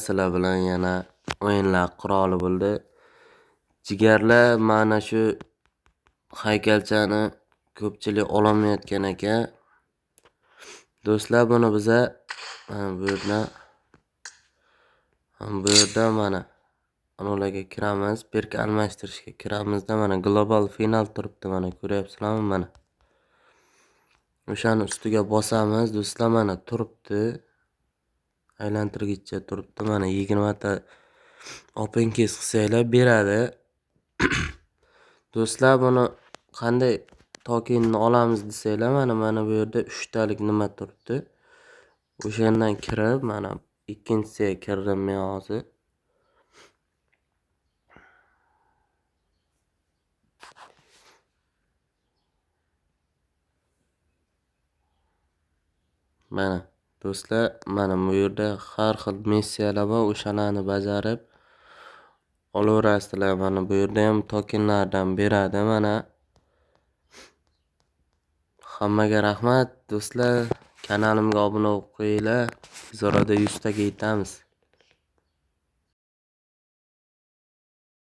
Sizlar bilan yana o'yinlar quroli bo'ldi. Jigarlar mana shu haykalchani ko'pchilik ololmayotgan ekan. Do'stlar, buni biza bu yerda mana ularga kiramiz, berk almashtirishga kiramizda mana global final turibdi, mana ko'ryapsizlarmi mana. O'shani ustiga bosamiz, do'stlar, mana turibdi. Aylantirgichcha turibdi, mana 20 ta open case qilsanglar beradi. Do'stlar, buni qanday tokenni olamiz desanglar, mana bu yerda 3 talik nima turibdi. O'shandan kirib, mana ikkinchisiga kirdim men hozir. Mana do'stlar, mana bu yerda har xil missiyalar bor, o'shalarni bajarib olaverasizlar. Mana bu yerda ham tokenlardan beradi mana. Hammaga rahmat do'stlar. Kanalimga obuna bo'lib qo'yinglar. Biz orada 100 taga yetamiz.